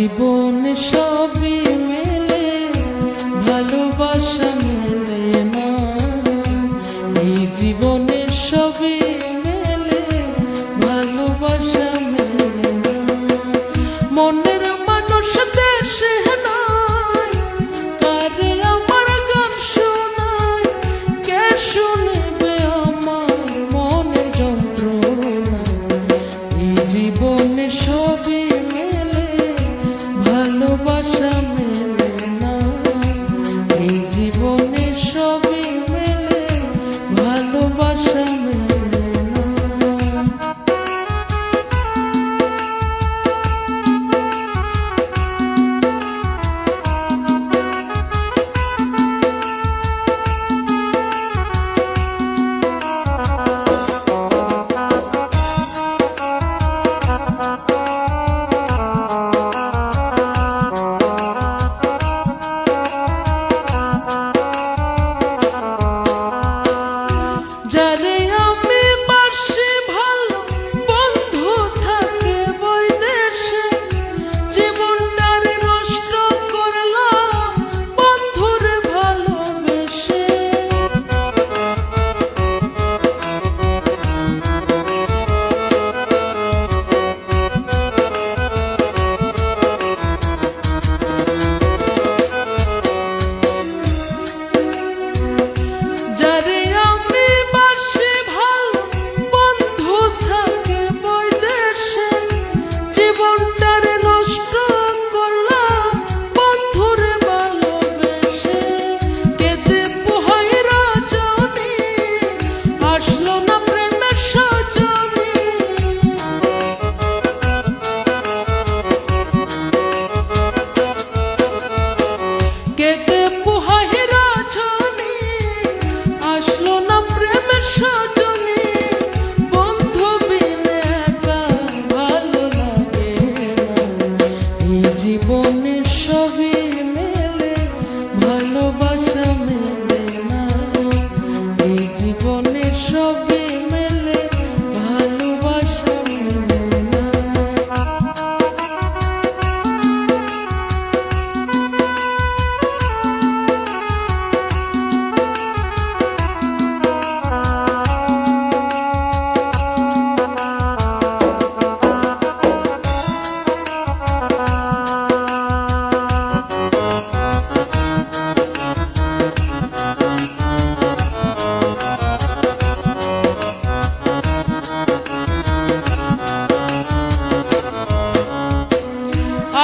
জীবনে সবই মেলে, ভালোবাসা মেলে না। এই জীবনে সবই মেলে, ভালোবাসা মেলে না। মনের মানুষ দেশে নাই, কারে আমার গান শোনায়, কে শুনবে আমার মনের যন্ত্রণা। এই জীবনে সবই মেলে, ভালোবাসা মেলে না। এই জীবনে সবই মেলে, ভালোবাসা মেলে না। যারে আমি বাসি ভালো, বন্ধু থাকে বৈদেশে, জীবনটারে নষ্ট করলাম বন্ধুরে ভালোবেসে। যারে আমি বাসি ভালো, বন্ধু থাকে বৈদেশে, জীবনটারে নষ্ট করলাম বন্ধুরে ভালোবেসে। কেঁদে পোহাই রজনী, আসলো না প্রেমের সজনী। কেঁদে পোহাই রজনী, আসলো না প্রেমের সজনী। বন্ধু বিনে একা ভালো লাগে না। এই জীবনে সবই মেলে, ভালোবাসা মেলে না। এই জীবনে সবই মেলে, ভালোবাসা মেলে না।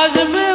আসবে